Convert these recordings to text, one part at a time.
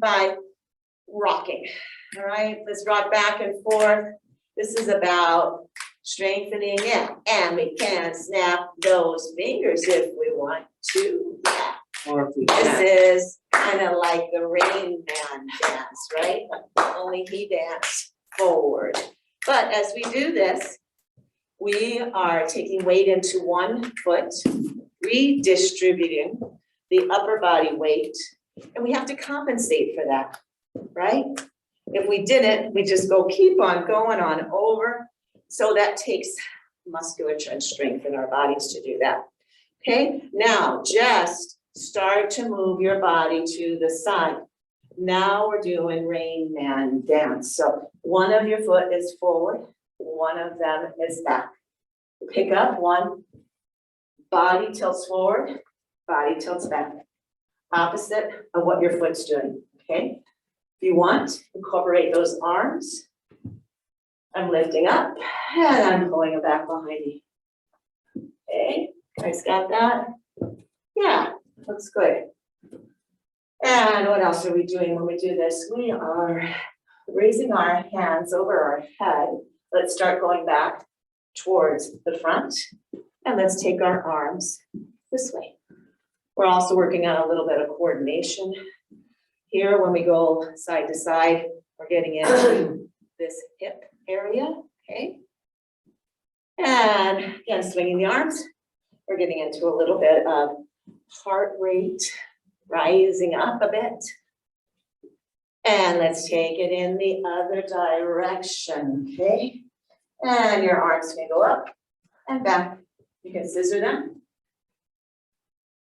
by rocking. All right, let's rock back and forth. This is about strengthening it, and we can snap those fingers if we want to. Yeah. Or if we This can. is kind of like the Rain Man dance, right? Only he danced forward. But as we do this, we are taking weight into one foot, redistributing the upper body weight, and we have to compensate for that, right? If we didn't, we just keep on going on over. So that takes musculature and strength in our bodies to do that. Okay, now just start to move your body to the side. Now we're doing Rain Man dance. So one of your foot is forward, one of them is back. Pick up one, body tilts forward, body tilts back. Opposite of what your foot's doing, okay? If you want, incorporate those arms. I'm lifting up and I'm pulling it back behind me. Okay, guys got that? Yeah, looks good. And what else are we doing when we do this? We are raising our hands over our head. Let's start going back towards the front. And let's take our arms this way. We're also working on a little bit of coordination here. When we go side to side, we're getting into this hip area, okay? And again, swinging the arms. We're getting into a little bit of heart rate rising up a bit. And let's take it in the other direction, okay? And your arms can go up and back. You can scissor them.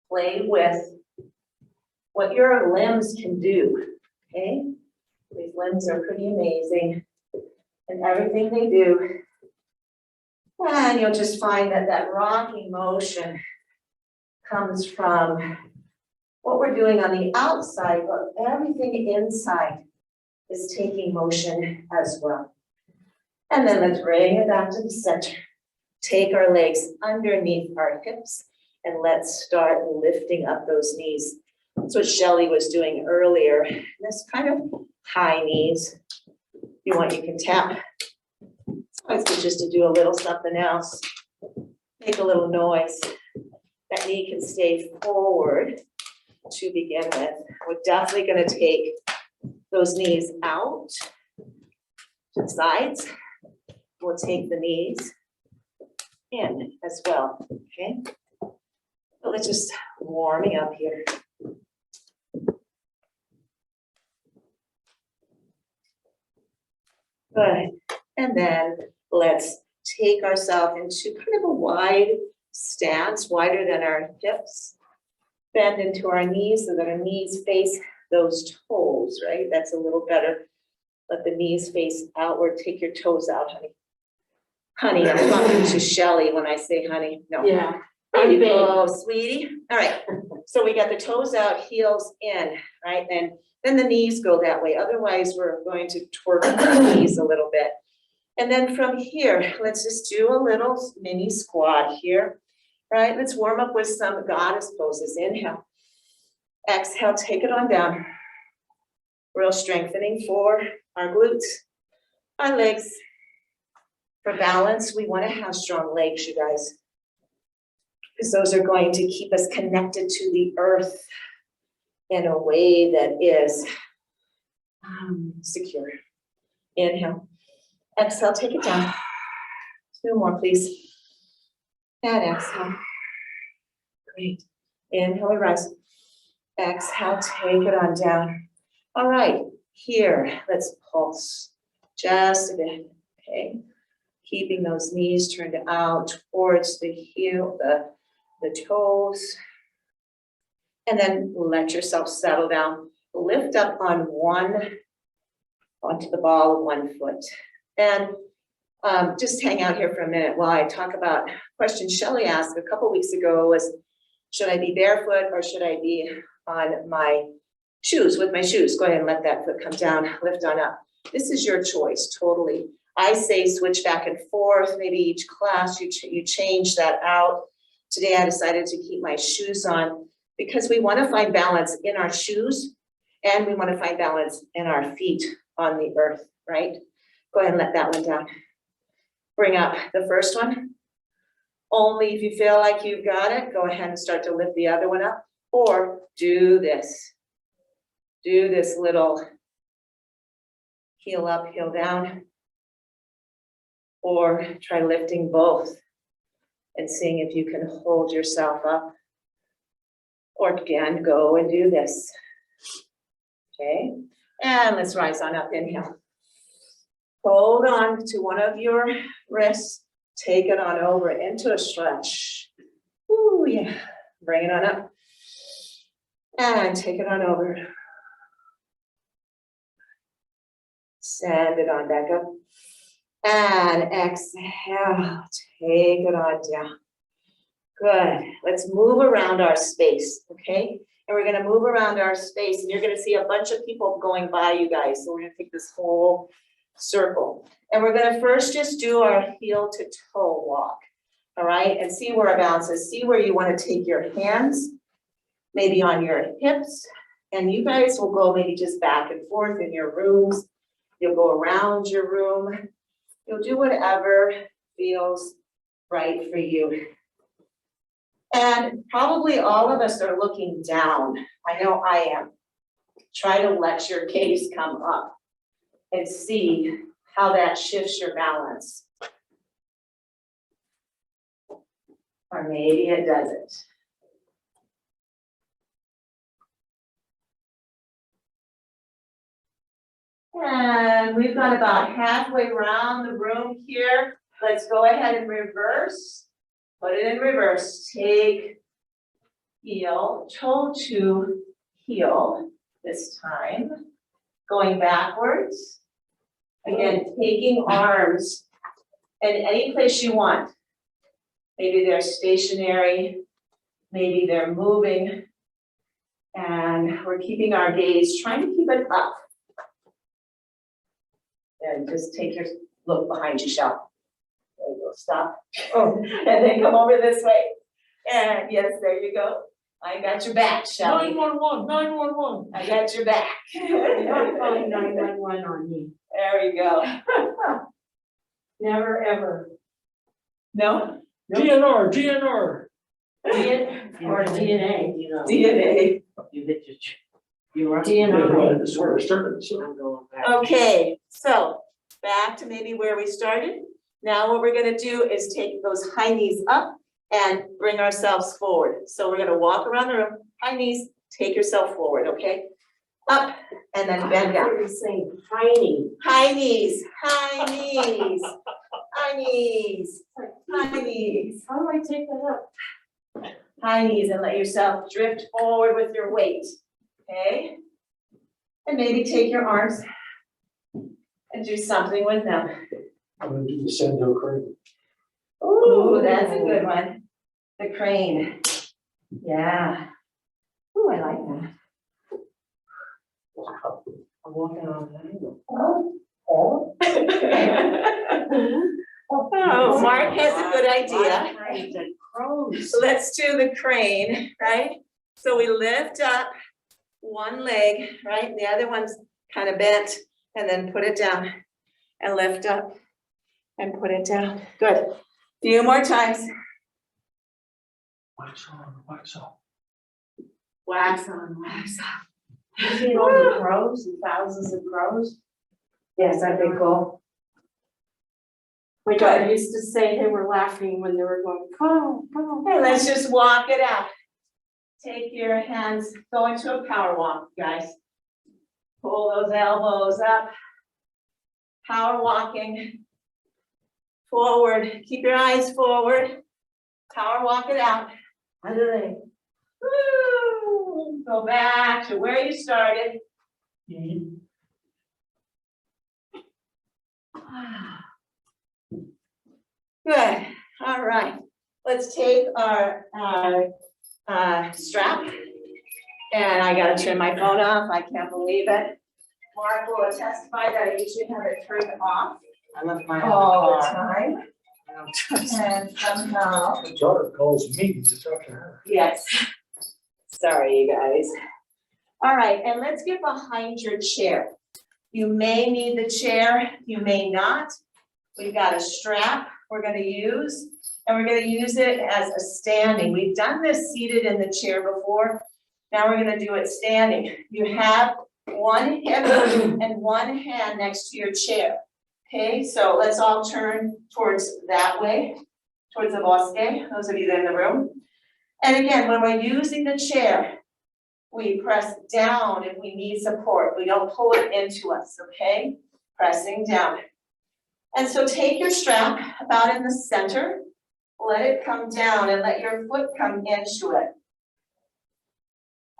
Play with what your limbs can do, okay? These limbs are pretty amazing and everything they do. And you'll just find that that rocking motion comes from what we're doing on the outside, but everything inside is taking motion as well. And then let's bring it back to the center. Take our legs underneath our hips and let's start lifting up those knees. That's what Shelly was doing earlier. This kind of high knees. If you want, you can tap. It's always good just to do a little something else. Make a little noise. That knee can stay forward to begin with. We're definitely going to take those knees out to the sides. We'll take the knees in as well, okay? So let's just warming up here. Good, and then let's take ourselves into kind of a wide stance, wider than our hips. Bend into our knees so that our knees face those toes, right? That's a little better. Let the knees face outward. Take your toes out, honey. Honey, I'm talking to Shelly when I say honey. No. Yeah. There you go, sweetie. All right. So we got the toes out, heels in, right? And then the knees go that way. Otherwise, we're going to twerk the knees a little bit. And then from here, let's just do a little mini squat here, right? Let's warm up with some goddess poses. Inhale. Exhale, take it on down. Real strengthening for our glutes, our legs. For balance, we want to have strong legs, you guys, because those are going to keep us connected to the earth in a way that is secure. Inhale. Exhale, take it down. 2 more, please. And exhale. Great. Inhale, we rise. Exhale, take it on down. All right, here, let's pulse just a bit, okay? Keeping those knees turned out towards the heel, the toes. And then let yourself settle down. Lift up on onto the ball of one foot. And just hang out here for a minute while I talk about a question Shelly asked a couple weeks ago was, should I be barefoot or should I be on my shoes, with my shoes? Go ahead and let that foot come down, lift on up. This is your choice, totally. I say switch back and forth, maybe each class you change that out. Today I decided to keep my shoes on because we want to find balance in our shoes And we want to find balance in our feet on the earth, right? Go ahead and let that one down. Bring up the first one. Only if you feel like you've got it, go ahead and start to lift the other one up, or do this. Do this little heel up, heel down, or try lifting both and seeing if you can hold yourself up. Or again, go and do this. Okay, and let's rise on up, inhale. Hold on to one of your wrists, take it on over into a stretch. Ooh, yeah, bring it on up. And take it on over. Send it on back up. And exhale, take it on down. Good, let's move around our space, okay? And we're gonna move around our space and you're gonna see a bunch of people going by you guys. So we're gonna take this whole circle. And we're gonna first just do our heel to toe walk, all right? And see where it bounces, see where you wanna take your hands, maybe on your hips. And you guys will go maybe just back and forth in your rooms. You'll go around your room. You'll do whatever feels right for you. And probably all of us are looking down. I know I am. Try to let your gaze come up and see how that shifts your balance. Or maybe it doesn't. And we've got about halfway around the room here. Let's go ahead and reverse. Put it in reverse. Take heel, toe to heel this time. Going backwards. Again, taking arms in any place you want. Maybe they're stationary, maybe they're moving. And we're keeping our gaze, trying to keep it up. And just take your look behind you, Shell. There you go, stop. Oh, and then come over this way. And yes, there you go. I got your back, Shell. 911, 911. I got your back. I'm calling 911 on you. There we go. Never ever. No? DNR, DNR. Or DNA, you know. DNA. You are Yeah, this is where I started, so. I'm going back. Okay, so back to maybe where we started. Now what we're gonna do is take those high knees up and bring ourselves forward. So we're gonna walk around the room, high knees, take yourself forward, okay? Up and then bend down. You're saying tiny. High knees, high knees, high knees, high knees, How do I take that up? high knees, and let yourself drift forward with your weight, okay? And maybe take your arms and do something with them. I'm gonna do the Sando crane. Ooh, that's a good one. The crane. Yeah. Ooh, I like that. I'm walking on an angle. Oh, Mark has a good idea. Cranes and crows. So let's do the crane, right? So we lift up one leg, right? And the other one's kind of bent, and then put it down and lift up and put it down. Good. Few more times. Wax on, wax off. Wax on, wax off. You see all the crows and thousands of crows? Yes, that'd be cool. My dad used to say they were laughing when they were going, go, go. Okay, let's just walk it out. Take your hands, go into a power walk, guys. Pull those elbows up. Power walking. Forward, keep your eyes forward. Power walk it out. How do they? Woo! Go back to where you started. Good, all right. Let's take our strap. And I gotta turn my phone off, I can't believe it. Mark will testify that I usually have it turned off I left mine in all the the car. time. And somehow, My daughter calls me to talk to her. yes. Sorry, you guys. All right, and let's get behind your chair. You may need the chair, you may not. We've got a strap we're gonna use, and we're gonna use it as a standing. We've done this seated in the chair before. Now we're gonna do it standing. You have one hip and one hand next to your chair. Okay, so let's all turn towards that way, towards the bosque, those of you that are in the room. And again, when we're using the chair, we press down if we need support. We don't pull it into us, okay? Pressing down. And so take your strap about in the center, let it come down and let your foot come into it.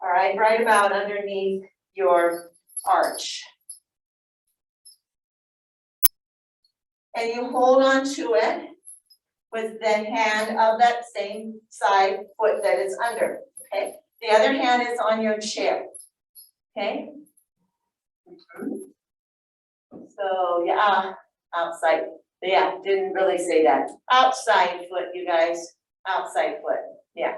All right, right about underneath your arch. And you hold on to it with the hand of that same side foot that is under, okay? The other hand is on your chair, okay? So, yeah, outside, yeah, didn't really say that. Outside foot, you guys, outside foot, yeah.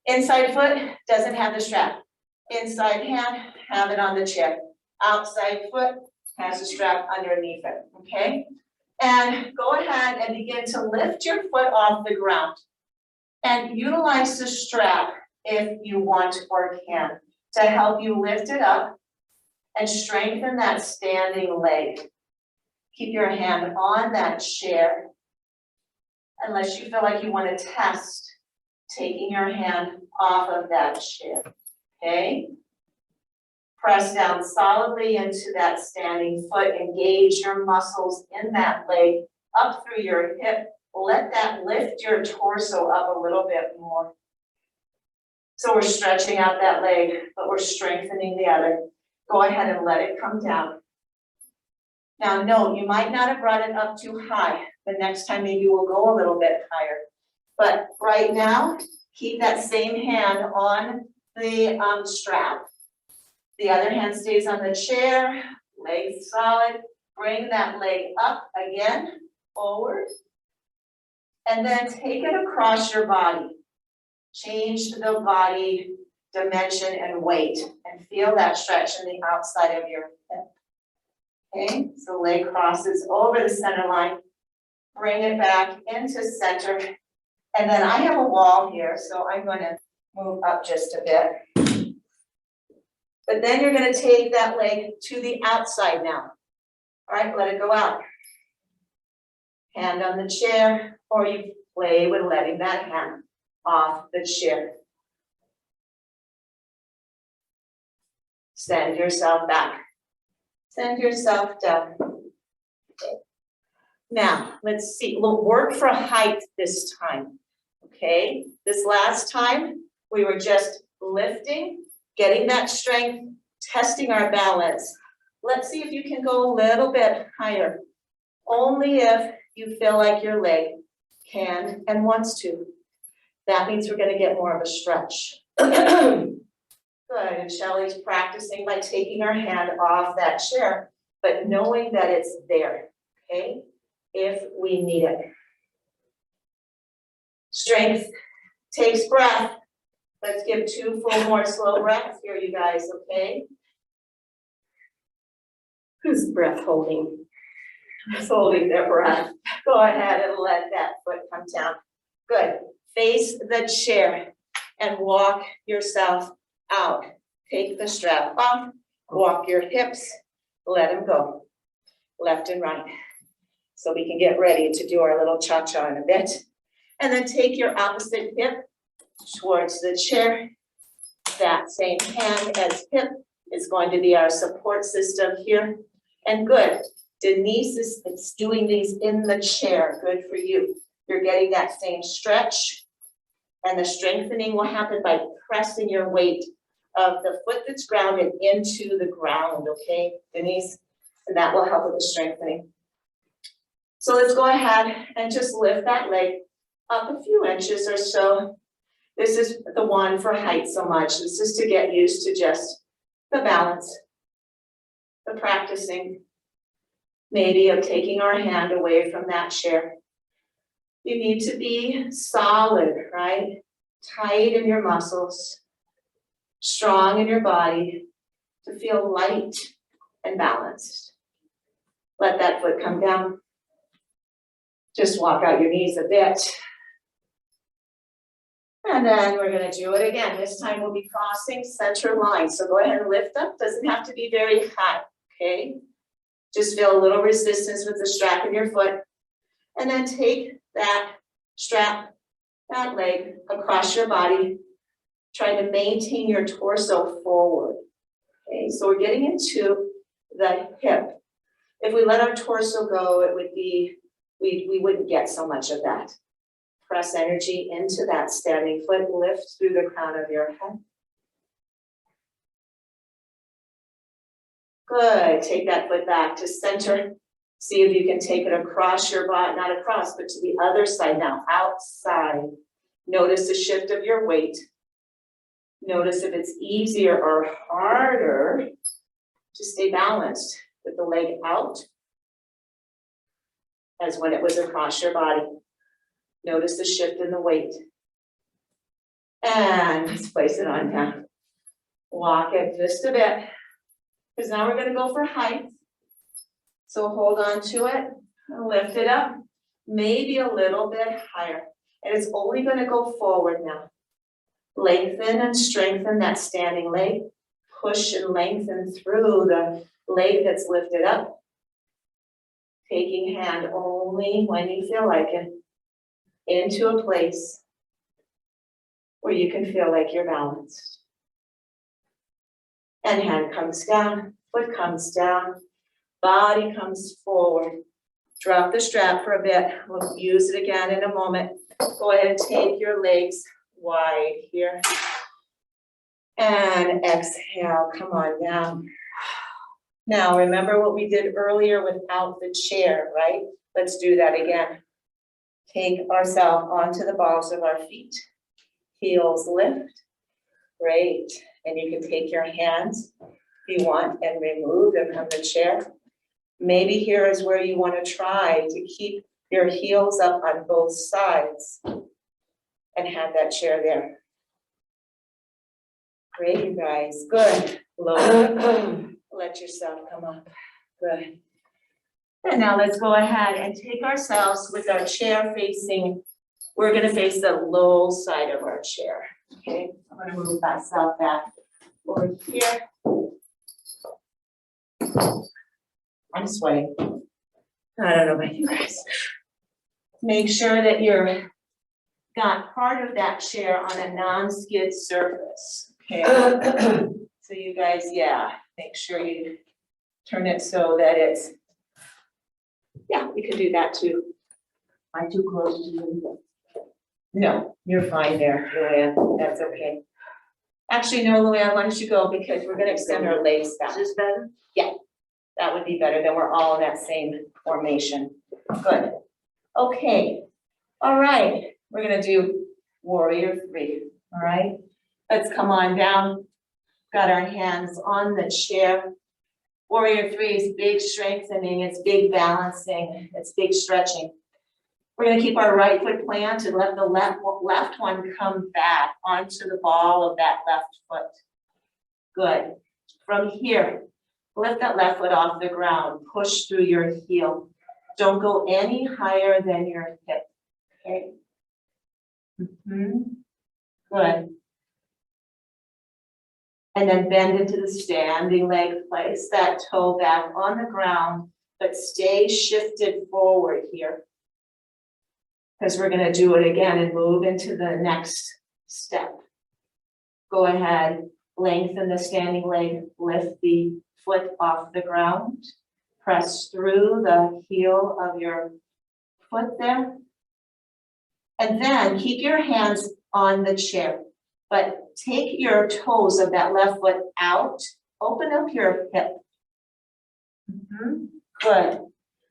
Inside foot doesn't have the strap. Inside hand, have it on the chair. Outside foot has a strap underneath it, okay? And go ahead and begin to lift your foot off the ground. And utilize the strap if you want or can to help you lift it up and strengthen that standing leg. Keep your hand on that chair unless you feel like you want to test taking your hand off of that chair, okay? Press down solidly into that standing foot, engage your muscles in that leg up through your hip. Let that lift your torso up a little bit more. So we're stretching out that leg, but we're strengthening the other. Go ahead and let it come down. Now, no, you might not have brought it up too high. The next time maybe we'll go a little bit higher. But right now, keep that same hand on the strap. The other hand stays on the chair, legs solid. Bring that leg up again, forward. And then take it across your body. Change the body dimension and weight and feel that stretch in the outside of your hip. Okay, so leg crosses over the center line. Bring it back into center. And then I have a wall here, so I'm going to move up just a bit. But then you're going to take that leg to the outside now. All right, let it go out. Hand on the chair, or you play with letting that hand off the chair. Send yourself back. Send yourself down. Okay. Now, let's see, we'll work for height this time, okay? This last time, we were just lifting, getting that strength, testing our balance. Let's see if you can go a little bit higher, only if you feel like your leg can and wants to. That means we're gonna get more of a stretch. Good, and Shelley's practicing by taking her hand off that chair, but knowing that it's there, okay? If we need it. Strength takes breath. Let's give 2 full more slow breaths here, you guys, okay? Who's breath holding? Who's holding their breath? Go ahead and let that foot come down. Good. Face the chair and walk yourself out. Take the strap off, walk your hips, let them go, left and right. So we can get ready to do our little cha-cha in a bit. And then take your opposite hip towards the chair. That same hand as hip is going to be our support system here. And good, Denise is doing these in the chair, good for you. You're getting that same stretch. And the strengthening will happen by pressing your weight of the foot that's grounded into the ground, okay, Denise? And that will help with the strengthening. So let's go ahead and just lift that leg up a few inches or so. This is the one for height so much. This is to get used to just the balance, the practicing, maybe of taking our hand away from that chair. You need to be solid, right? Tight in your muscles. strong in your body, to feel light and balanced. Let that foot come down. Just walk out your knees a bit. And then we're gonna do it again. This time we'll be crossing center line. So go ahead and lift up. Doesn't have to be very high, okay? Just feel a little resistance with the strap in your foot. And then take that strap, that leg across your body. Try to maintain your torso forward. Okay, so we're getting into the hip. If we let our torso go, it would be, we wouldn't get so much of that. Press energy into that standing foot, lift through the crown of your head. Good, take that foot back to center. See if you can take it across your body, not across, but to the other side now, outside. Notice the shift of your weight. Notice if it's easier or harder to stay balanced with the leg out as when it was across your body. Notice the shift in the weight. And let's place it on down. Walk it just a bit, because now we're gonna go for height. So hold on to it, and lift it up, maybe a little bit higher. And it's only gonna go forward now. Lengthen and strengthen that standing leg. Push and lengthen through the leg that's lifted up. Taking hand only when you feel like it, into a place where you can feel like you're balanced. And hand comes down, foot comes down, body comes forward. Drop the strap for a bit. We'll use it again in a moment. Go ahead and take your legs wide here. And exhale, come on down. Now, remember what we did earlier without the chair, right? Let's do that again. Take ourselves onto the balls of our feet. Heels lift. Great. And you can take your hands if you want and remove them from the chair. Maybe here is where you want to try to keep your heels up on both sides and have that chair there. Great, you guys. Good. Lower. Let yourself come up. Good. And now let's go ahead and take ourselves with our chair facing, we're gonna face the low side of our chair, okay? I'm gonna move myself back over here. I'm sweating. I don't know about you guys. Make sure that you're got part of that chair on a non-skid surface, okay? So you guys, yeah, make sure you turn it so that it's, yeah, we can do that too. Am I too close to you? No, you're fine there, Luann, that's okay. Actually, no, Luann, why don't you go, because we're gonna extend our legs back. Is this better? That would be better, then we're all in that same formation. Good. Okay, all right, we're gonna do warrior three, all right? Let's come on down. Got our hands on the chair. Warrior three is big strengthening, it's big balancing, it's big stretching. We're gonna keep our right foot planted, let the left one come back onto the ball of that left foot. Good. From here, lift that left foot off the ground, push through your heel. Don't go any higher than your hip, okay? Good. And then bend into the standing leg, place that toe back on the ground, but stay shifted forward here. Because we're gonna do it again and move into the next step. Go ahead, lengthen the standing leg, lift the foot off the ground. Press through the heel of your foot there. And then keep your hands on the chair, but take your toes of that left foot out, open up your hip. Good.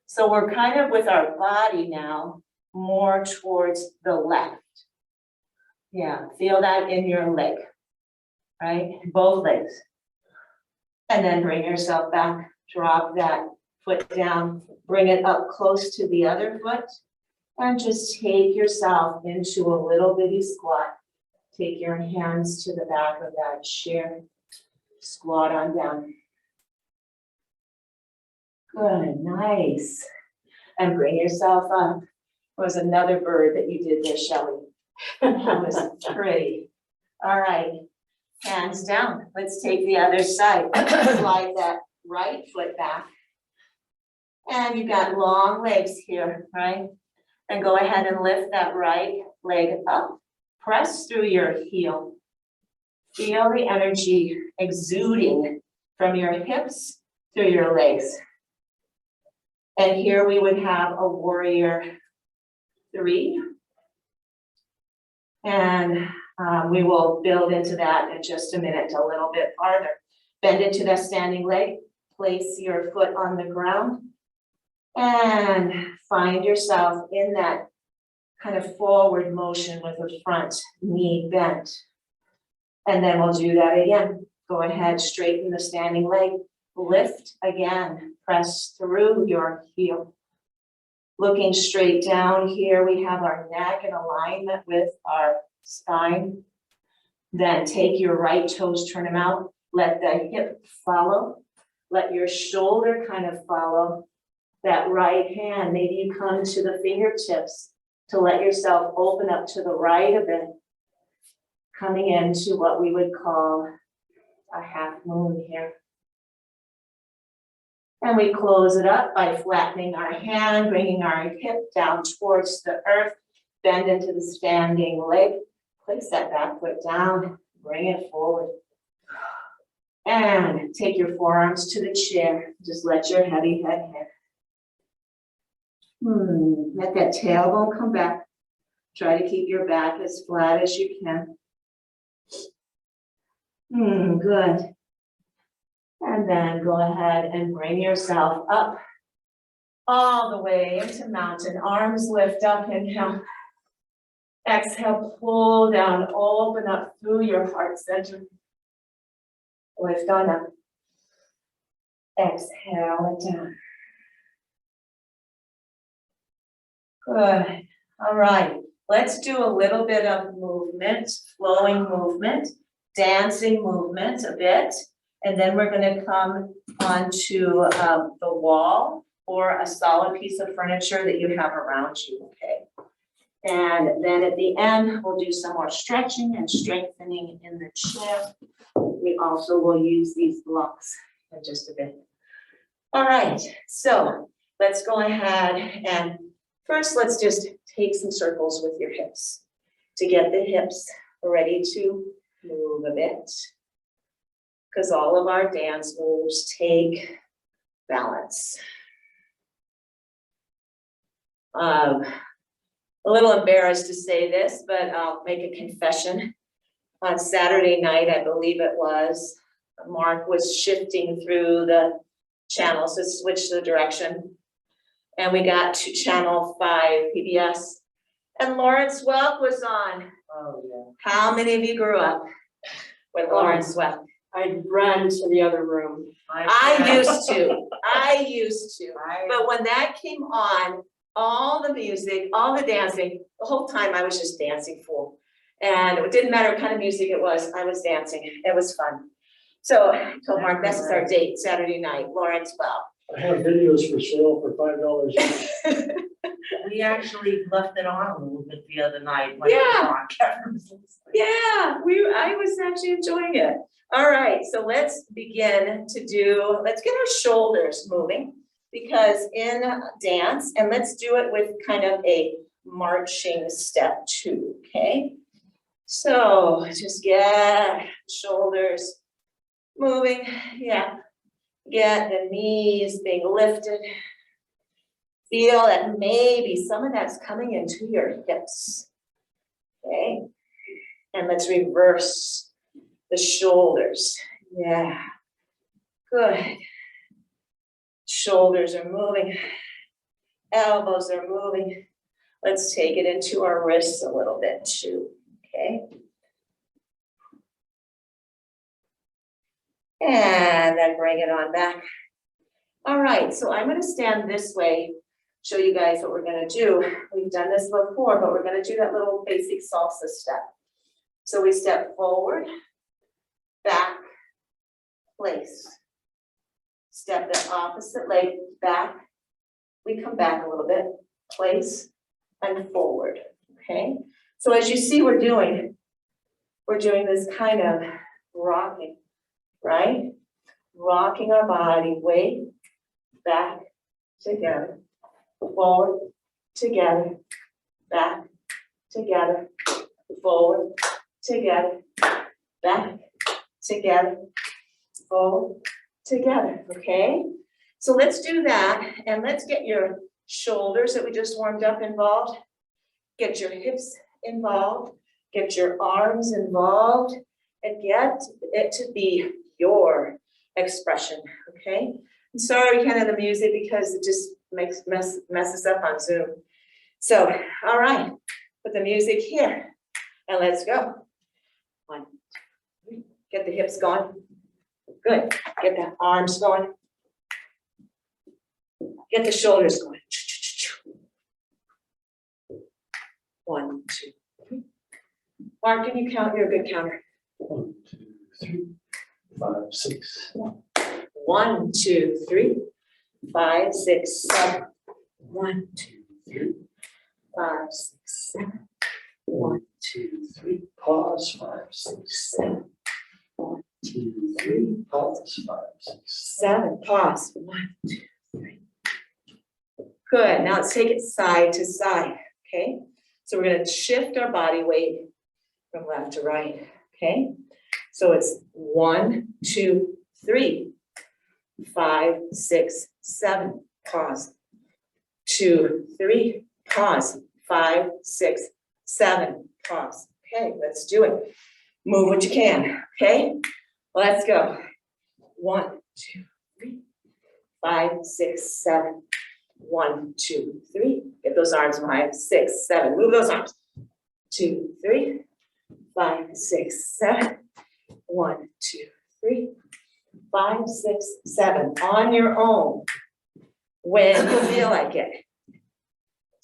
So we're kind of with our body now, more towards the left. Yeah, feel that in your leg, right? Both legs. And then bring yourself back, drop that foot down, bring it up close to the other foot, and just take yourself into a little bitty squat. Take your hands to the back of that chair. Squat on down. Good, nice. And bring yourself up. There was another bird that you did there, Shelley. That was pretty. All right, hands down. Let's take the other side. Slide that right foot back. And you've got long legs here, right? And go ahead and lift that right leg up. Press through your heel. Feel the energy exuding from your hips through your legs. And here we would have a warrior 3. And we will build into that in just a minute, a little bit farther. Bend into that standing leg, place your foot on the ground, and find yourself in that kind of forward motion with the front knee bent. And then we'll do that again. Go ahead, straighten the standing leg, lift again, press through your heel. Looking straight down here, we have our neck in alignment with our spine. Then take your right toes, turn them out, let the hip follow, let your shoulder kind of follow that right hand. Maybe you come to the fingertips to let yourself open up to the right a bit, coming into what we would call a half moon here. And we close it up by flattening our hand, bringing our hip down towards the earth, bend into the standing leg, place that back foot down, bring it forward. And take your forearms to the chair, just let your heavy head hang. Let that tailbone come back. Try to keep your back as flat as you can. Good. And then go ahead and bring yourself up all the way into mountain. Arms lift up, inhale. Exhale, pull down, open up through your heart center. Lift on up. Exhale it down. Good. All right. Let's do a little bit of movement, flowing movement, dancing movement a bit. And then we're going to come onto the wall or a solid piece of furniture that you have around you, okay? And then at the end, we'll do some more stretching and strengthening in the chair. We also will use these blocks in just a bit. All right, so let's go ahead and first let's just take some circles with your hips to get the hips ready to move a bit. Because all of our dance moves take balance. A little embarrassed to say this, but I'll make a confession. On Saturday night, I believe it was, Mark was shifting through the channels to switch the direction. And we got to channel 5 PBS. And Lawrence Welk was on. Oh, yeah. How many of you grew up with Lawrence Welk? I ran to the other room. I used to, but when that came on, all the music, all the dancing, the whole time I was just dancing fool. And it didn't matter what kind of music it was, I was dancing, it was fun. So I told Mark, this is our date, Saturday night, Lawrence Welk. I have videos for sale for $5 each. We actually left it on a little bit the other night. Yeah. Yeah. Yeah, I was actually enjoying it. All right, so let's begin to let's get our shoulders moving, because in dance, and let's do it with kind of a marching step too, okay? So just get shoulders moving, yeah. Get the knees being lifted. Feel that maybe some of that's coming into your hips, okay? And let's reverse the shoulders, yeah, good. Shoulders are moving, elbows are moving. Let's take it into our wrists a little bit too, okay? And then bring it on back. All right, so I'm gonna stand this way, show you guys what we're gonna do. We've done this before, but we're gonna do that little basic salsa step. So we step forward, back, place. Step the opposite leg back. We come back a little bit, place, and forward, okay? So as you see we're doing this kind of rocking, right? Rocking our body way back, together, forward, together, back, together, forward, together, back, together, forward, together, okay? So let's do that, and let's get your shoulders that we just warmed up involved, get your hips involved, get your arms involved, and get it to be your expression, okay? I'm sorry, kind of the music, because it just messes up on Zoom. So, all right, put the music here, and let's go. 1, 2, 3. Get the hips going. Good. Get the arms going. Get the shoulders going. 1, 2, 3. Mark, can you count? You're a good counter. 1, 2, 3, 5, 6. 1, 2, 3, 5, 6, 7. 1, 2, 3, 5, 6, 7. 1, 2, 3. Pause, 5, 6, 7. 1, 2, 3. Pause, 5, 6. 7. Pause. 1, 2, 3. Good. Now let's take it side to side. Okay. So we're going to shift our body weight from left to right. Okay. So it's 1, 2, 3, 5, 6, 7. Pause. 2, 3. Pause. 5, 6, 7. Pause. Okay. Let's do it. Move what you can. Okay. Let's go. 1, 2, 3, 5, 6, 7. 1, 2, 3. Get those arms 5, 6, 7. Move those arms. 2, 3, 5, 6, 7. 1, 2, 3, 5, 6, 7. On your own. When you feel like it.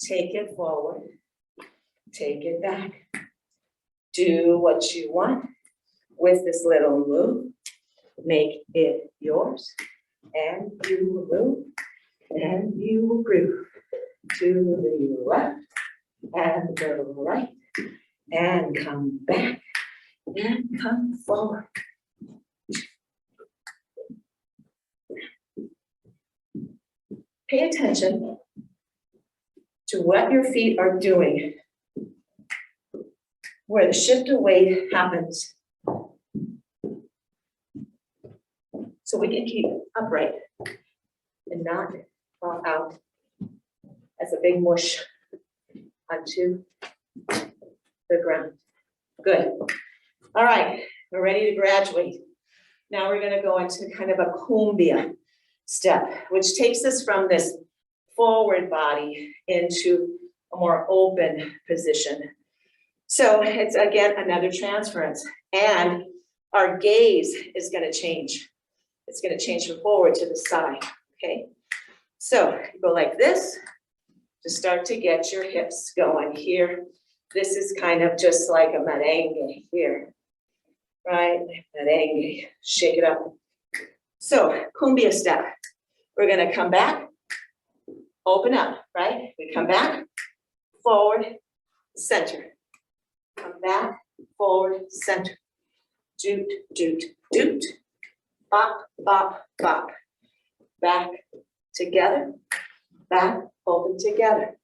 Take it forward. Take it back. Do what you want with this little move. Make it yours. And you will move. And you will groove to the left and the right and come back and come forward. Pay attention to what your feet are doing, where the shift of weight happens. So we can keep upright and not fall out as a big mush onto the ground. Good. All right, we're ready to graduate. Now we're going to go into kind of a cumbia step, which takes us from this forward body into a more open position. So it's again another transference, and our gaze is going to change. It's going to change from forward to the side. Okay. So you go like this to start to get your hips going here. This is kind of just like a merengue here, right? Merengue, shake it up. So cumbia step. We're gonna come back, open up, right? We come back, forward, center. Come back, forward, center. Doot, doot, doot. Bop, bop, bop. Back, together, back, open together,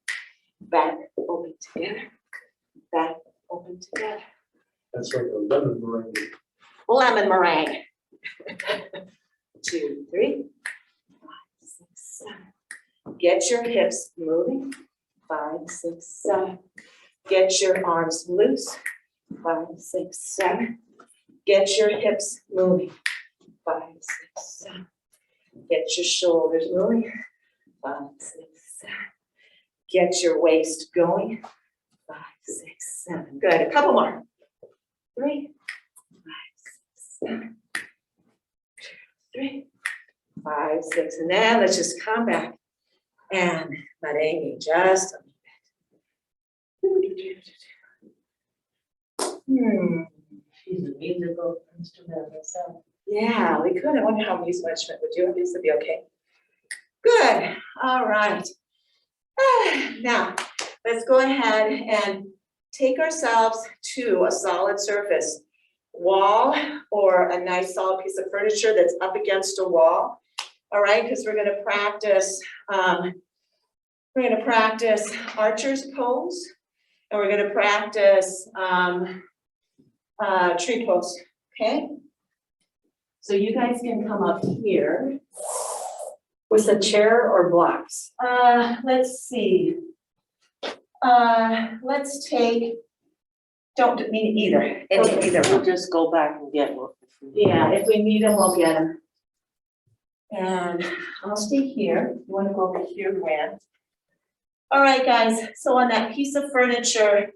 back, open together, back, open together. That's like a lemon meringue. Lemon meringue. 2, 3, 5, 6, 7. Get your hips moving. 5, 6, 7. Get your arms loose. 5, 6, 7. Get your hips moving. 5, 6, 7. Get your shoulders moving. 5, 6, 7. Get your waist going. 5, 6, 7. Good. A couple more. 3, 5, 6, 7. 2, 3, 5, 6. And then let's just come back and merengue just a little bit. She's a musical instrument herself. Yeah, we could. I wonder how music instrument would do. This would be okay. Good, all right. Now, let's go ahead and take ourselves to a solid surface. Wall or a nice solid piece of furniture that's up against a wall. All right, because we're gonna practice archer's pose, and we're gonna practice tree pose, okay? So you guys can come up here. With a chair or blocks? Let's see. Let's take, don't mean either, either We'll one. just go back and get one. Yeah, if we need them, we'll get them. And I'll stay here. You wanna go over here, Gwen? All right, guys, so on that piece of furniture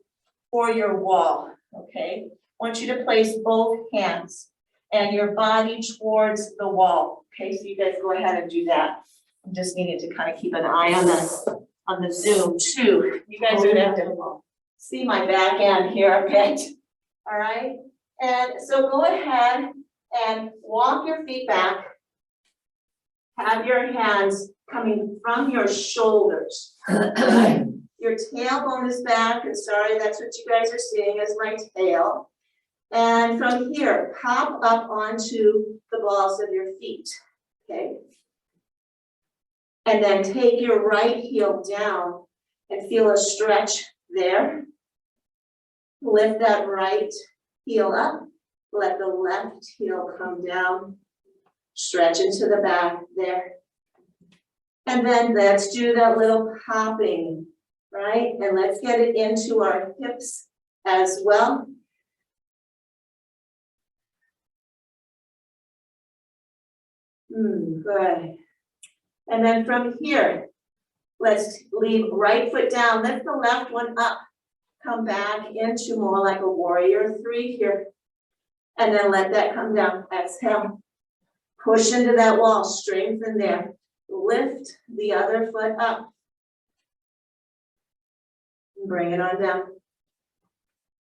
for your wall, okay? I want you to place both hands and your body towards the wall, okay? So you guys go ahead and do that. I'm just needing to kind of keep an eye on the Zoom too. You guys are gonna have to see my back end here a bit, all right? And so go ahead and walk your feet back. Have your hands coming from your shoulders. Right? Your tailbone is back, and sorry, that's what you guys are seeing as my tail. And from here, pop up onto the balls of your feet, okay? And then take your right heel down and feel a stretch there. Lift that right heel up, let the left heel come down, stretch into the back there. And then let's do that little popping, right? And let's get it into our hips as well. Good. And then from here, let's leave right foot down, lift the left one up, come back into more like a warrior three here. And then let that come down, exhale. Push into that wall, strengthen there. Lift the other foot up. And bring it on down.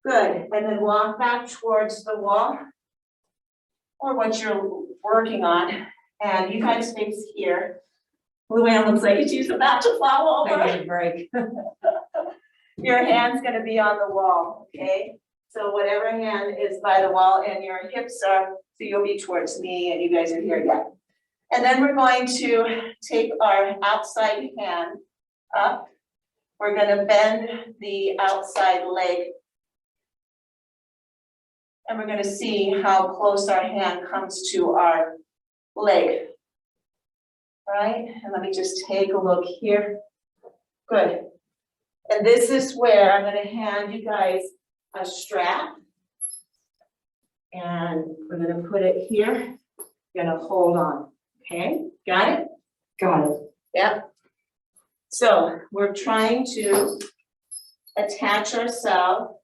Good, and then walk back towards the wall. Or what you're working on, and you guys face here. Luann looks like she's about to fall over. I need a break. Your hand's gonna be on the wall, okay? So whatever hand is by the wall and your hips are, so you'll be towards me and you guys are here, yeah. And then we're going to take our outside hand up. We're gonna bend the outside leg. And we're gonna see how close our hand comes to our leg. All right, and let me just take a look here. Good. And this is where I'm gonna hand you guys a strap. And we're gonna put it here. You're gonna hold on, okay? Got it? Got it. Yep. So we're trying to attach ourselves.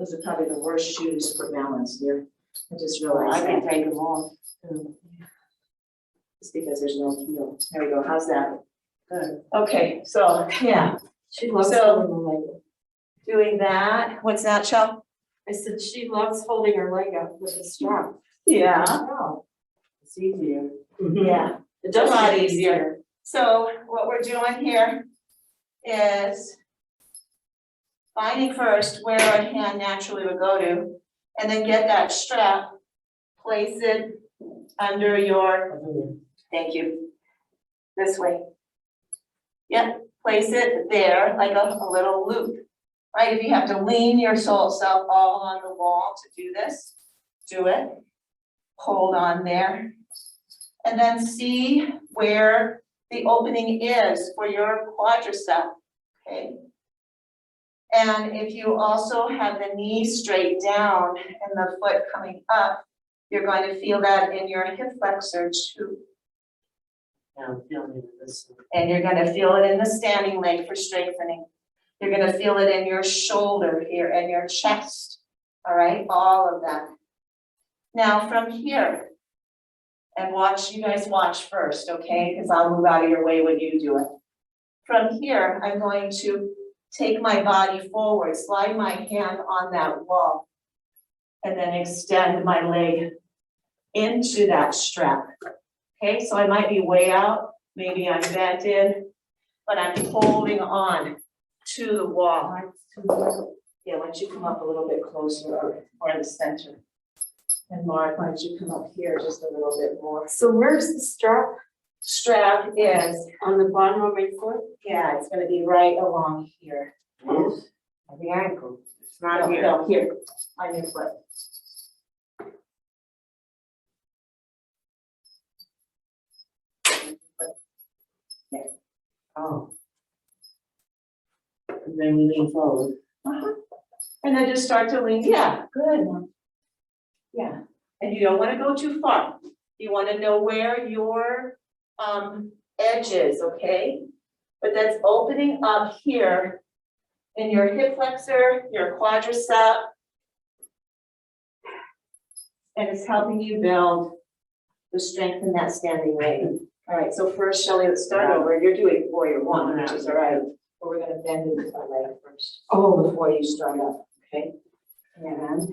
Those are probably the worst shoes for balance here. I just realized I that. can take them off. Just because there's no heel. There we go. How's that? Good. Okay, so, yeah, She loves So- holding her leg. doing that. What's that, Shel? I said she loves holding her leg up with a strap. Yeah. Oh, it's easier. Yeah, It a does lot get easier. So what we're doing here is finding first where our hand naturally would go to, and then get that strap, place it under your, thank you, this way. Yep, place it there like a little loop, right? If you have to lean your self all on the wall to do this, do it. Hold on there. And then see where the opening is for your quadricep, okay? And if you also have the knee straight down and the foot coming up, you're going to feel that in your hip flexor too. Yeah, I'm feeling this. And you're gonna feel it in the standing leg for strengthening. You're gonna feel it in your shoulder here and your chest, all right, all of that. Now from here, and watch, you guys watch first, okay, because I'll move out of your way when you do it. From here, I'm going to take my body forward, slide my hand on that wall, and then extend my leg into that strap. Okay, so I might be way out, maybe I'm bent in, but I'm holding on to the wall. Yeah, why don't you come up a little bit closer or in the center? And Mark, why don't you come up here just a little bit more? So where's the strap? Strap is, On the bottom of my foot? yeah, it's gonna be right along here. Yes, at the ankle. It's not No, here. no, here, on your foot. Oh. And then we lean forward. Uh-huh. And then just start to lean, yeah, good. Yeah, and you don't wanna go too far. You wanna know where your edge is, okay? But that's opening up here in your hip flexor, your quadricep. And it's helping you build the strength in that standing leg. All right, so first, Shelley, let's start over. You're doing warrior one, which is all right. But we're gonna bend into our leg first. Oh, before you start up, okay? And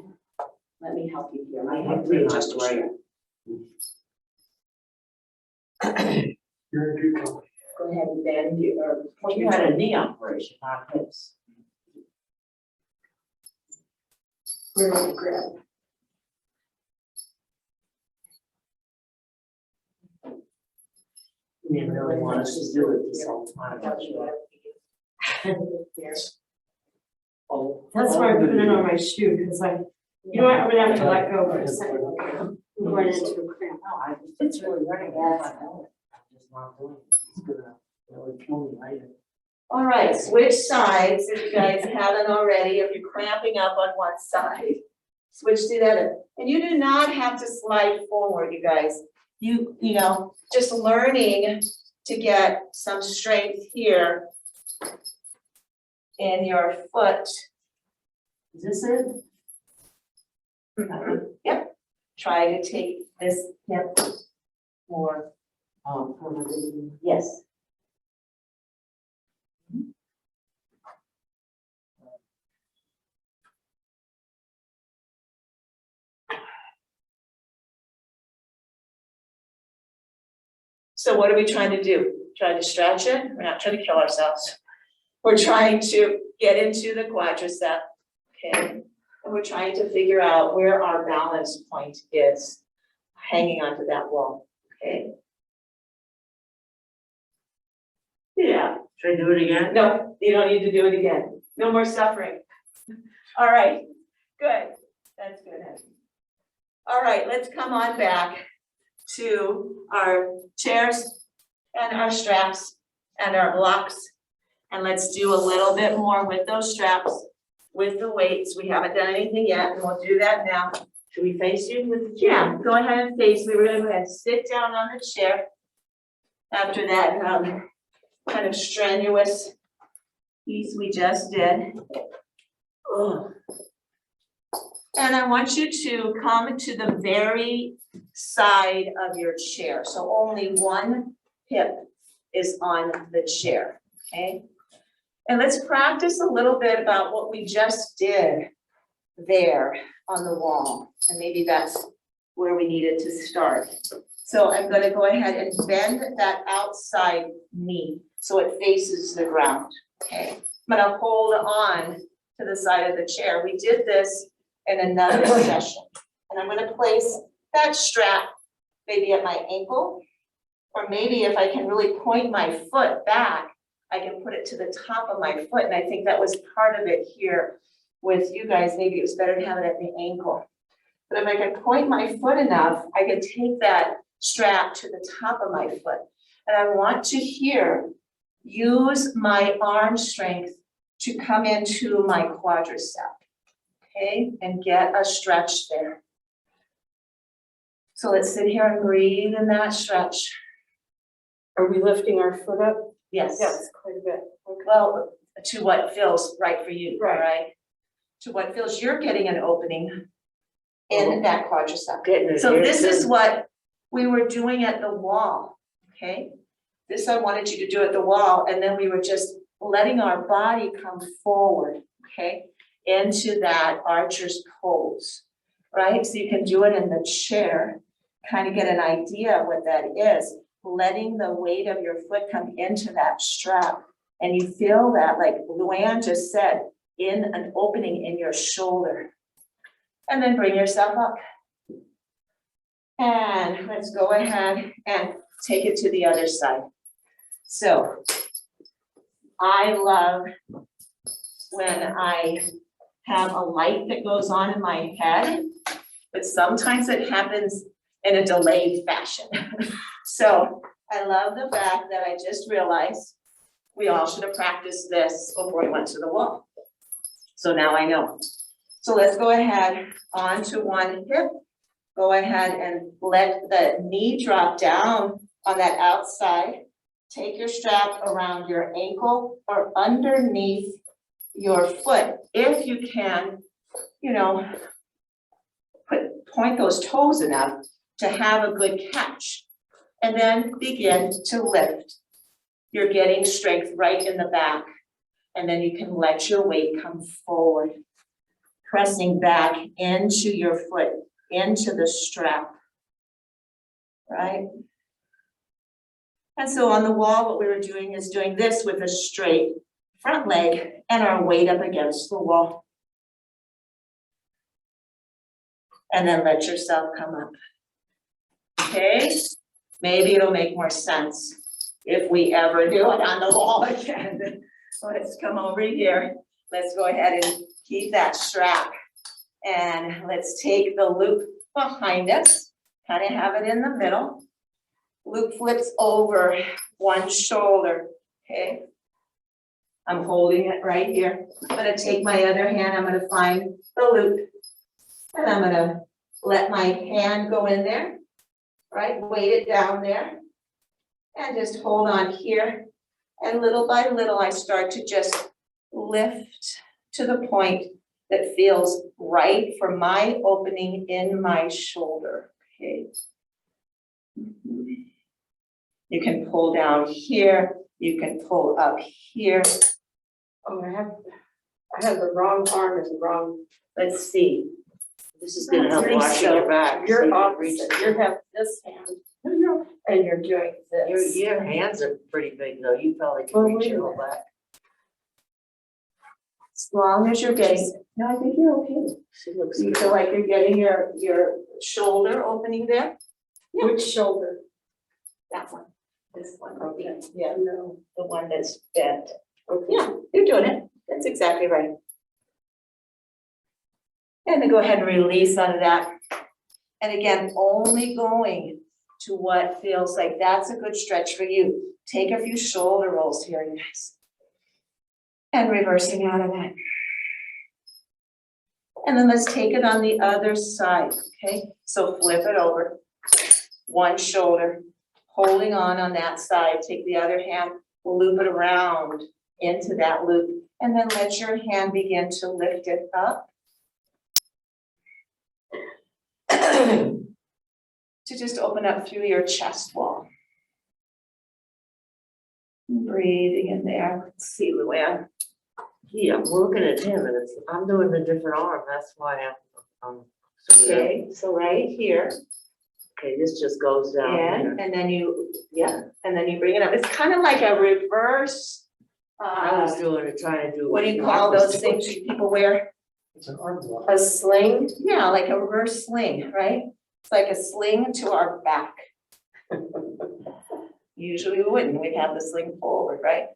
let me help you here. I have to adjust your chair. You're in good company. Go ahead and bend your, Well, you had a knee operation, not hips. where do you grab? You didn't really want us to do it this whole time. Oh. That's why I put it on my shoe, because you know what, I'm gonna have to let go for a second. I'm going into a cramp. No, it's really running. I'm just not doing it. It's gonna really kill me later. All right, switch sides if you guys haven't already, if you're cramping up on one side. Switch to the other. And you do not have to slide forward, you guys. You know, just learning to get some strength here in your foot. Is this it? Yep. Try to take this hip more, yes. So what are we trying to do? Trying to stretch it? We're not trying to kill ourselves. We're trying to get into the quadricep, okay? And we're trying to figure out where our balance point is, hanging onto that wall, okay? Yeah, Should I do it again? no, you don't need to do it again. No more suffering. All right, good. That's good. All right, let's come on back to our chairs and our straps and our blocks. And let's do a little bit more with those straps, with the weights. We haven't done anything yet, and we'll do that now. Should we face you with the chair? Yeah, go ahead and face me. We're gonna go ahead and sit down on the chair after that kind of strenuous piece we just did. Ugh. And I want you to come to the very side of your chair. So only one hip is on the chair, okay? And let's practice a little bit about what we just did there on the wall. And maybe that's where we needed to start. So I'm gonna go ahead and bend that outside knee so it faces the ground, okay? I'm gonna hold on to the side of the chair. We did this in another session. And I'm gonna place that strap maybe at my ankle, or maybe if I can really point my foot back, I can put it to the top of my foot. And I think that was part of it here with you guys. Maybe it was better to have it at the ankle. But if I can point my foot enough, I can take that strap to the top of my foot. And I want to here use my arm strength to come into my quadricep, okay? And get a stretch there. So let's sit here and breathe in that stretch. Are we lifting our foot up? Yes. Yes, quite a bit. Okay. Well, to what feels right for you, all Right. right? To what feels, you're getting an opening in that quadricep. Getting it So here this is too. what we were doing at the wall, okay? This I wanted you to do at the wall, and then we were just letting our body come forward, okay? Into that archer's pose. right? So you can do it in the chair, kind of get an idea of what that is, letting the weight of your foot come into that strap. And you feel that, like Luann just said, in an opening in your shoulder. And then bring yourself up. And let's go ahead and take it to the other side. So I love when I have a light that goes on in my head, but sometimes it happens in a delayed fashion. So I love the fact that I just realized we all should have practiced this before we went to the wall. So now I know. So let's go ahead onto one hip. Go ahead and let the knee drop down on that outside. Take your strap around your ankle or underneath your foot. If you can, you know, point those toes enough to have a good catch. And then begin to lift. You're getting strength right in the back. And then you can let your weight come forward. Pressing back into your foot, into the strap, right? And so on the wall, what we were doing is doing this with a straight front leg and our weight up against the wall. And then let yourself come up. Okay, maybe it'll make more sense if we ever do it on the wall again. Let's come over here. Let's go ahead and keep that strap. And let's take the loop behind us, kind of have it in the middle. Loop flips over one shoulder, okay? I'm holding it right here. I'm gonna take my other hand, I'm gonna find the loop. And I'm gonna let my hand go in there, right? Weight it down there. And just hold on here. And little by little, I start to just lift to the point that feels right for my opening in my shoulder, okay? You can pull down here, you can pull up here. Oh, I have the wrong arm and the wrong, Let's see. This is gonna help Three, wash so your back. so you're you can reach opposite, the- you have this hand, and you're doing this. Your hands are pretty big though, you probably can Well, reach wait a your whole minute. back. As long as you're getting, no, I think you're okay. She looks Do you good. feel like you're getting your shoulder opening there? Yeah. Which shoulder? That one, this one, Okay. yeah, No. the one that's bent. Okay. Yeah, you're doing it. That's exactly right. And then go ahead and release out of that. And again, only going to what feels like that's a good stretch for you. Take a few shoulder rolls here, you guys. And reversing out of that. And then let's take it on the other side, okay? So flip it over. One shoulder, holding on that side. Take the other hand, loop it around into that loop. And then let your hand begin to lift it up. To just open up through your chest wall. Breathing in there. Let's see, Luann. Yeah, I'm looking at him and I'm doing the different arm, that's why I'm. Okay, so right here. Okay, this just goes down here. And then you, yeah, and then you bring it up. It's kind of like a reverse. I was doing it, trying to do. What do you call those things people wear? It's an arm block. A sling? Yeah, like a reverse sling, right? It's like a sling to our back. Usually we wouldn't, we'd have the sling forward, right?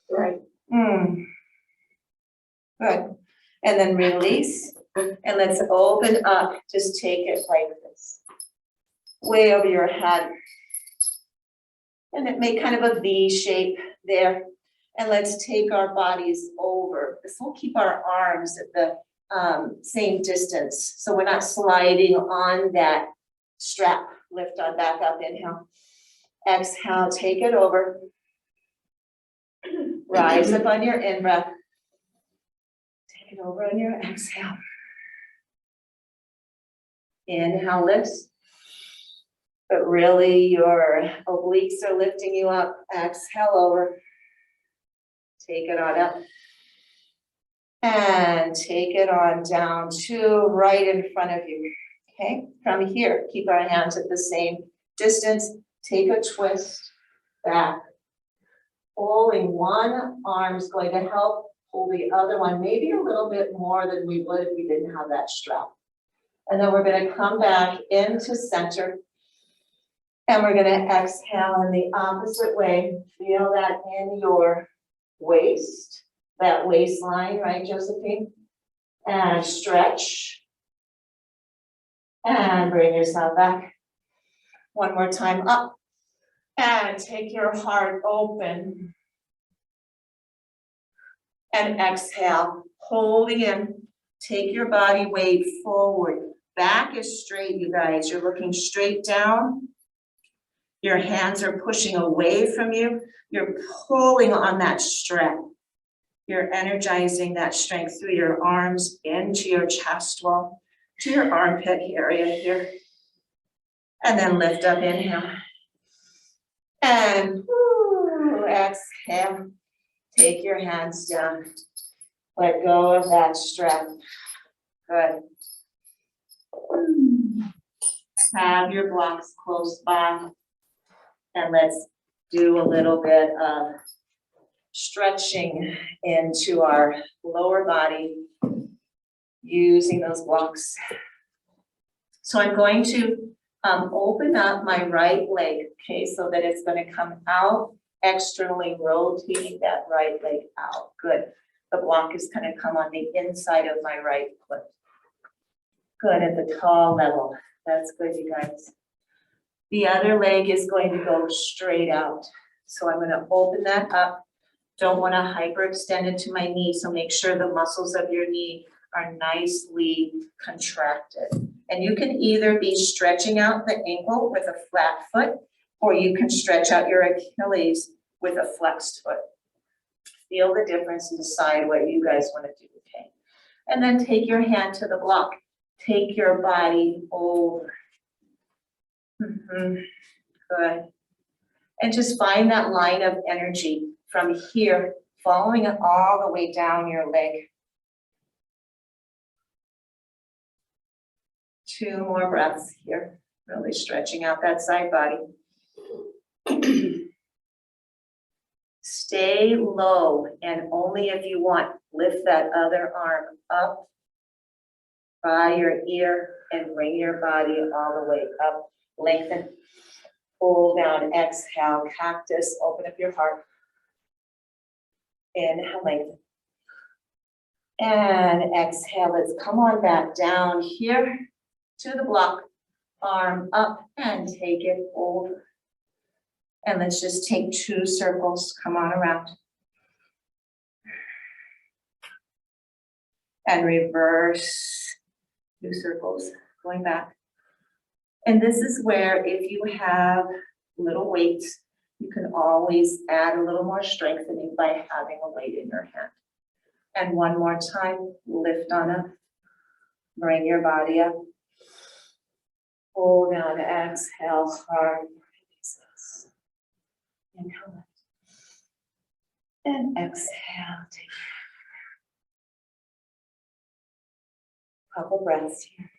Right. Good. And then release, and let's open up, just take it like this. Way over your head. And it made kind of a V shape there. And let's take our bodies over. This will keep our arms at the same distance. So we're not sliding on that strap. Lift on back up, inhale. Exhale, take it over. Rise up on your in-breath. Take it over on your exhale. Inhale, lifts. But really your obliques are lifting you up. Exhale over. Take it on up. And take it on down to right in front of you. Okay, from here, keep our hands at the same distance, take a twist back. Pulling one arm is going to help pull the other one, maybe a little bit more than we would if we didn't have that strap. And then we're gonna come back into center. And we're gonna exhale in the opposite way. Feel that in your waist, that waistline, right, Josephine? And stretch. And bring yourself back. One more time up. And take your heart open. And exhale, holding in. Take your body weight forward. Back is straight, you guys. You're looking straight down. Your hands are pushing away from you. You're pulling on that strength. You're energizing that strength through your arms into your chest wall, to your armpit area here. And then lift up, inhale. And exhale. Take your hands down. Let go of that strength. Good. Have your blocks close by. And let's do a little bit of stretching into our lower body using those blocks. So I'm going to open up my right leg, okay, so that it's going to come out, externally rotating that right leg out. Good. The block is going to come on the inside of my right foot. Good, at the tall level. That's good, you guys. The other leg is going to go straight out. So I'm going to open that up. Don't want to hyperextend into my knee, so make sure the muscles of your knee are nicely contracted. And you can either be stretching out the ankle with a flat foot, or you can stretch out your Achilles with a flexed foot. Feel the difference and decide what you guys want to do, okay? And then take your hand to the block. Take your body over. Good. And just find that line of energy from here, following it all the way down your leg. 2 more breaths here, really stretching out that side body. Stay low, and only if you want, lift that other arm up by your ear and bring your body all the way up. Lengthen, pull down, exhale, cactus, open up your heart. Inhale, lengthen. And exhale, let's come on back down here to the block, arm up and take it over. And let's just take 2 circles, come on around. And reverse 2 circles, going back. And this is where if you have little weights, you can always add a little more strengthening by having a weight in your hand. And one more time, lift on up, bring your body up. Hold down, exhale, hard releases. Inhale. And exhale, take a couple breaths here.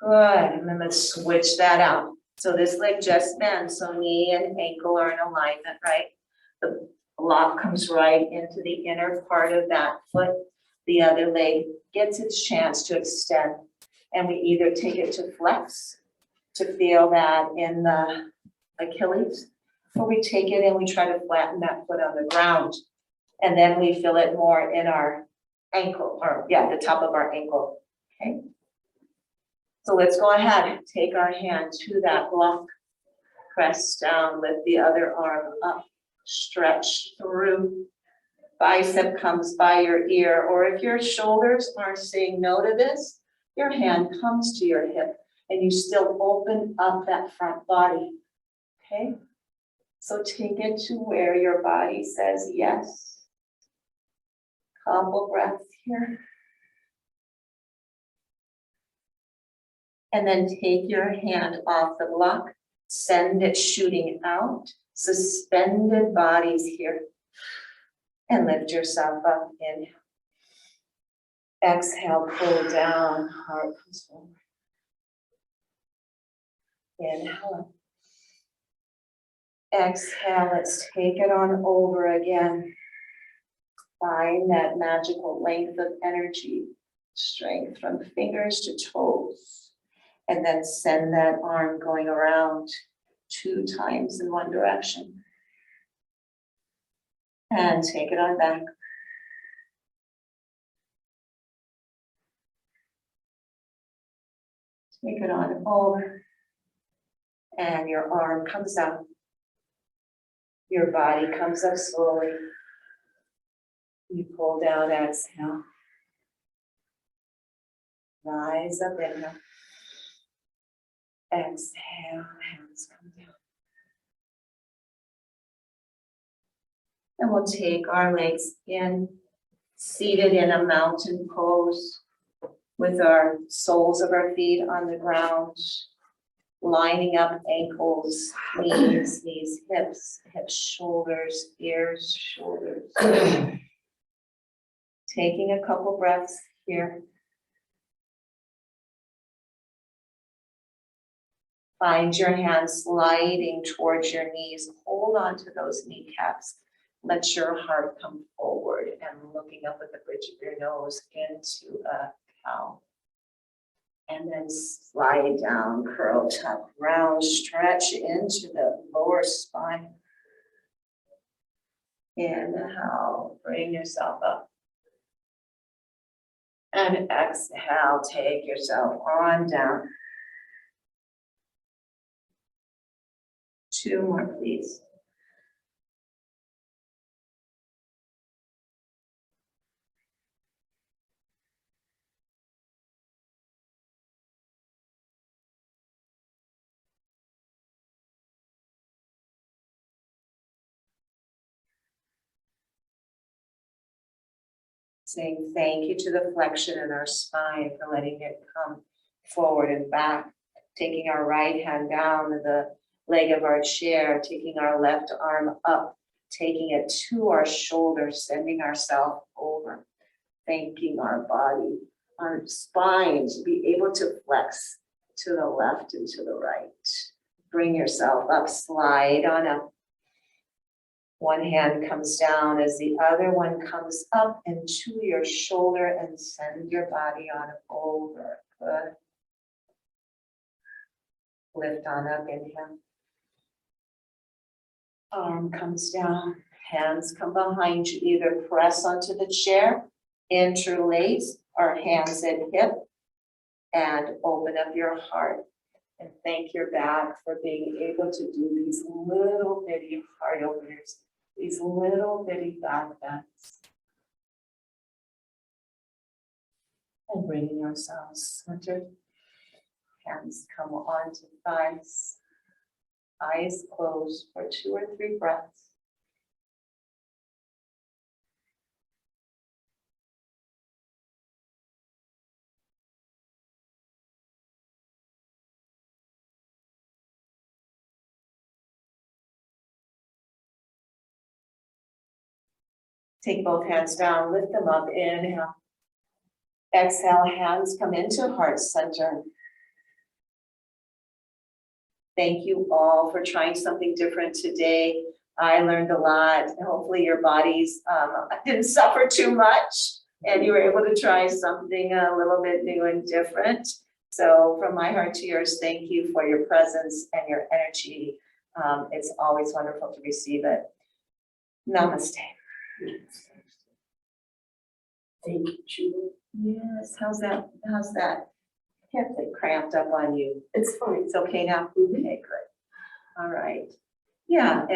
Good, and then let's switch that out. So this leg just bends, so knee and ankle are in alignment, right? The block comes right into the inner part of that foot. The other leg gets its chance to extend. And we either take it to flex to feel that in the Achilles, or we take it and we try to flatten that foot on the ground. And then we feel it more in our ankle, or the top of our ankle, okay? So let's go ahead, take our hand to that block, press down, lift the other arm up, stretch through. Bicep comes by your ear, or if your shoulders aren't saying no to this, your hand comes to your hip and you still open up that front body, okay? So take it to where your body says yes. Couple breaths here. And then take your hand off the block, send it shooting out, suspended bodies here. And lift yourself up, inhale. Exhale, pull down, heart comes forward. Inhale. Exhale, let's take it on over again. Find that magical length of energy, strength from fingers to toes. And then send that arm going around 2 times in one direction. And take it on back. Take it on over. And your arm comes up. Your body comes up slowly. You pull down, exhale. Rise up, inhale. Exhale, hands come down. And we'll take our legs in, seated in a mountain pose with our soles of our feet on the ground, lining up ankles, knees, hips, shoulders, ears, shoulders. Taking a couple breaths here. Find your hands sliding towards your knees. Hold on to those kneecaps. Let your heart come forward and looking up at the bridge of your nose into a cow. And then slide down, curl, tuck, round, stretch into the lower spine. Inhale, bring yourself up. And exhale, take yourself on down. 2 more, please. Saying thank you to the flexion in our spine for letting it come forward and back. Taking our right hand down the leg of our chair, taking our left arm up, taking it to our shoulder, sending ourselves over. Thanking our body, our spine to be able to flex to the left and to the right. Bring yourself up, slide on up. One hand comes down as the other one comes up into your shoulder and send your body on over. Good. Lift on up, inhale. Arm comes down, hands come behind you. Either press onto the chair, interlace, or hands at hip, and open up your heart. And thank your back for being able to do these little bitty heart openers. These little bitty back bends. And bringing ourselves centered. Hands come onto thighs. Eyes closed for 2 or 3 breaths. Take both hands down, lift them up, inhale. Exhale, hands come into heart center. Thank you all for trying something different today. I learned a lot. Hopefully your bodies didn't suffer too much and you were able to try something a little bit new and different. So from my heart to yours, thank you for your presence and your energy. It's always wonderful to receive it. Namaste. Thank you, Julie. Yes, how's that? How's that? Hip that cramped up on you? It's fine. It's okay now? Okay, good. All right. Yeah.